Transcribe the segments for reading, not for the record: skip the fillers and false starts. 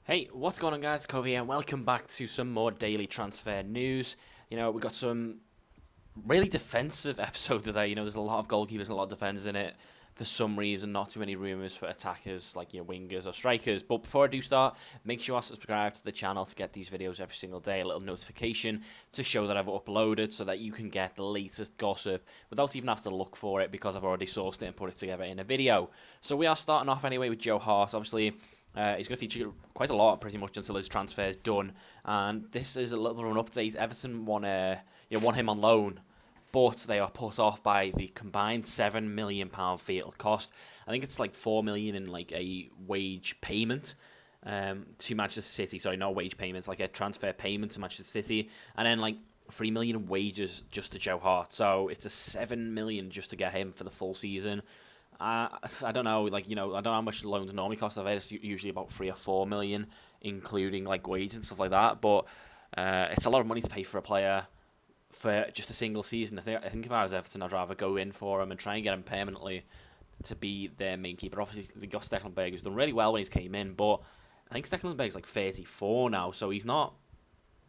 Hey, what's going on guys? Kova here and welcome back to some more daily transfer news. We got some really defensive episode today. There's a lot of goalkeepers and a lot of defenders in it. For some reason, not too many rumours for attackers like wingers or strikers. But before I do start, make sure you are subscribed to the channel to get these videos every single day. A little notification to show that I've uploaded so that you can get the latest gossip without even having to look for it because I've already sourced it and put it together in a video. So we are starting off anyway with Joe Hart. Obviously, he's going to feature quite a lot pretty much until his transfer is done. And this is a little bit of an update. Everton want him on loan, but they are put off by the combined £7 million fee it'll cost. I think it's like £4 million in like a wage payment to Manchester City. Sorry, not wage payments, like a transfer payment to Manchester City, and then like £3 million in wages just to Joe Hart. So it's a £7 million just to get him for the full season. I don't know, I don't know how much loans normally cost. I've heard it's usually about 3 or 4 million, including like wage and stuff like that. But it's a lot of money to pay for a player for just a single season. I think if I was Everton, I'd rather go in for him and try and get him permanently to be their main keeper. Obviously, they got Stekelenburg, who's done really well when he's came in, but I think Stekelenburg's like 34 now, so he's not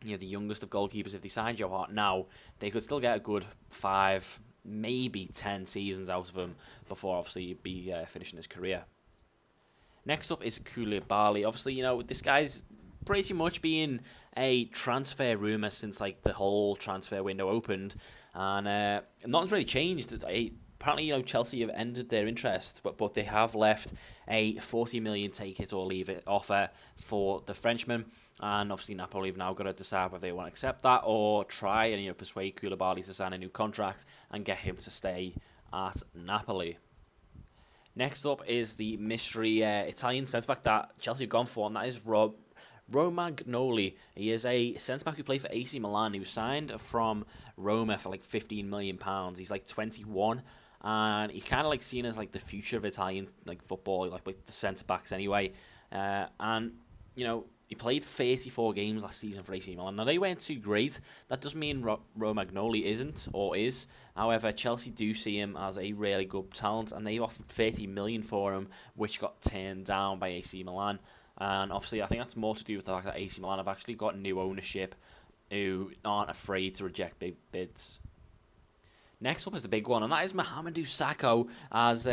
the youngest of goalkeepers. If they sign Joe Hart now, they could still get a good 5, maybe 10 seasons out of him before obviously he'd be finishing his career. Next up is Koulibaly. Obviously, this guy's pretty much been a transfer rumour since like the whole transfer window opened, and nothing's really changed. Apparently, Chelsea have ended their interest, but they have left a 40 million take it or leave it offer for the Frenchman, and obviously Napoli have now got to decide whether they want to accept that or try and persuade Koulibaly to sign a new contract and get him to stay at Napoli. Next up is the mystery Italian centre-back that Chelsea have gone for, and that is Romagnoli. He is a centre-back who played for AC Milan. He was signed from Roma for like £15 million. He's like 21, and he's kind of like seen as like the future of Italian like football, like the centre-backs anyway. And he played 34 games last season for AC Milan. Now, they weren't too great. That doesn't mean Romagnoli isn't or is. However, Chelsea do see him as a really good talent, and they offered 30 million for him, which got turned down by AC Milan. And obviously, I think that's more to do with the fact that AC Milan have actually got new ownership who aren't afraid to reject big bids. Next up is the big one, and that is Mohamedou Sakho as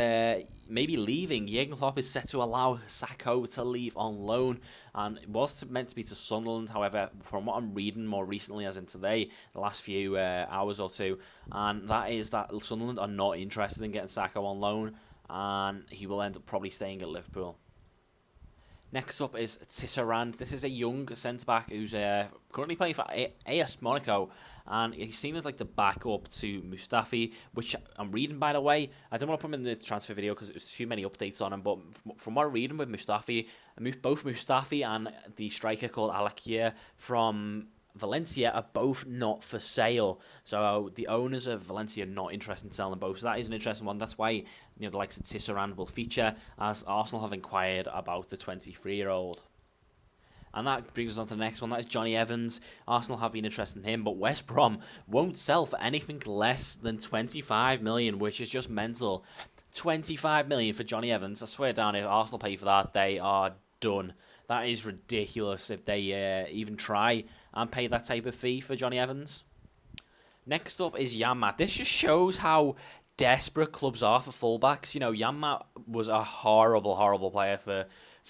maybe leaving. Jurgen Klopp is set to allow Sakho to leave on loan, and it was meant to be to Sunderland. However, from what I'm reading more recently, as in today, the last few hours or two, and that is that Sunderland are not interested in getting Sakho on loan, and he will end up probably staying at Liverpool. Next up is Tisserand. This is a young centre-back who's currently playing for AS Monaco, and he's seen as like the backup to Mustafi, which I'm reading, by the way. I don't want to put him in the transfer video because there's too many updates on him, but from what I'm reading with Mustafi, both Mustafi and the striker called Alakia from Valencia are both not for sale. So the owners of Valencia are not interested in selling them both. So that is an interesting one. That's why the likes of Tisserand will feature, as Arsenal have inquired about the 23-year-old. And that brings us on to the next one. That is Johnny Evans. Arsenal have been interested in him, but West Brom won't sell for anything less than 25 million, which is just mental. 25 million for Johnny Evans. I swear down, if Arsenal pay for that, they are done. That is ridiculous if they even try and pay that type of fee for Johnny Evans. Next up is Janmaat. This just shows how desperate clubs are for fullbacks. Janmaat was a horrible, horrible player for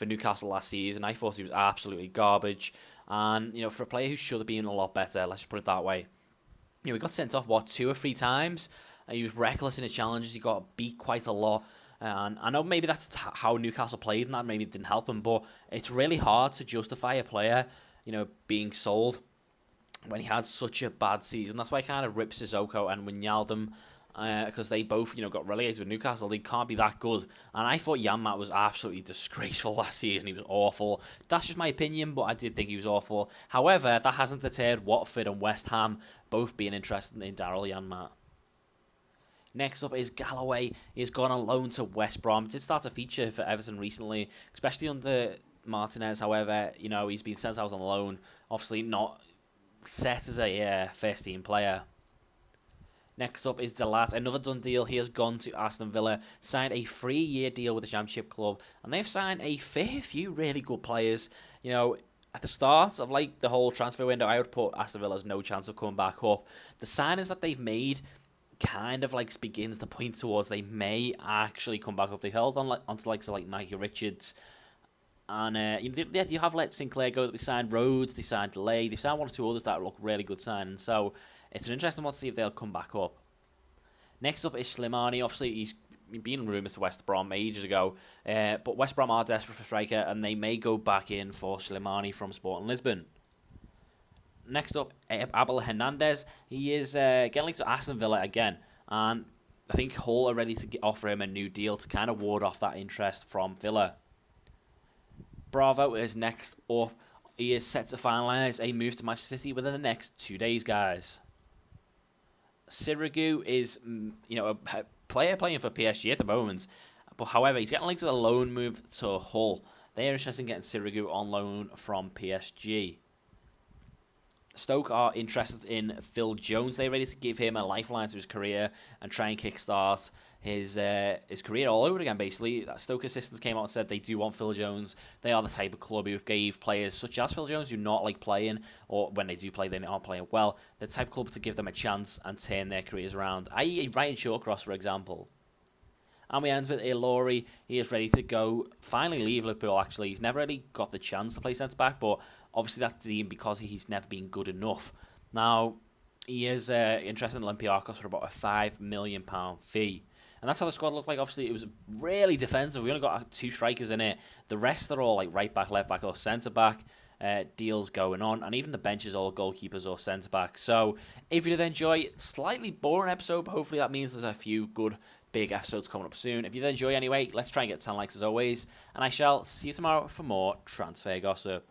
Newcastle last season. I thought he was absolutely garbage. And, for a player who should have been a lot better, let's just put it that way. He got sent off, 2 or 3 times? He was reckless in his challenges. He got beat quite a lot. And I know maybe that's how Newcastle played, and that maybe didn't help him, but it's really hard to justify a player, being sold when he had such a bad season. That's why I kind of rip Sissoko and Wijnaldum, because they both, got relegated with Newcastle. They can't be that good. And I thought Janmaat was absolutely disgraceful last season. He was awful. That's just my opinion, but I did think he was awful. However, that hasn't deterred Watford and West Ham both being interested in Daryl Janmaat. Next up is Galloway. He's gone on loan to West Brom. Did start to feature for Everton recently, especially under Martinez. However, he's been sent out on loan. Obviously not set as a first-team player. Next up is Delat, another done deal. He has gone to Aston Villa, signed a 3-year deal with the Championship club, and they've signed a fair few really good players. You know, at the start of like the whole transfer window, I would put Aston Villa has no chance of coming back up. The signings that they've made kind of like begins to point towards they may actually come back up. They held on onto likes of like Mikey Richards. And you have let Sinclair go. They signed Rhodes, they signed Delay, they signed one or two others that look really good signings. So it's an interesting one to see if they'll come back up. Next up is Slimani. Obviously, he's been rumoured to West Brom ages ago. But West Brom are desperate for a striker, and they may go back in for Slimani from Sporting Lisbon. Next up, Abel Hernandez. He is getting linked to Aston Villa again. And I think Hull are ready to offer him a new deal to kind of ward off that interest from Villa. Bravo is next up. He is set to finalise a move to Manchester City within the next 2 days, guys. Sirigu is, a player playing for PSG at the moment, but however, he's getting linked with a loan move to Hull. They are interested in getting Sirigu on loan from PSG. Stoke are interested in Phil Jones. They're ready to give him a lifeline to his career and try and kickstart his career all over again, basically. Stoke assistants came out and said they do want Phil Jones. They are the type of club who gave players such as Phil Jones who not like playing, or when they do play, they aren't playing well. The type of club to give them a chance and turn their careers around, i.e. Ryan Shawcross, for example. And we end with Ilori. He is ready to go, finally leave Liverpool, actually. He's never really got the chance to play centre-back, but obviously that's because he's never been good enough. Now, he is interested in Olympiacos for about a £5 million fee. And that's how the squad looked like. Obviously, it was really defensive. We only got 2 strikers in it. The rest are all like right back, left back, or centre back. Deals going on, and even the bench is all goalkeepers or centre backs. So, if you did enjoy, slightly boring episode, but hopefully that means there's a few good big episodes coming up soon. If you did enjoy anyway, let's try and get 10 likes as always, and I shall see you tomorrow for more transfer gossip.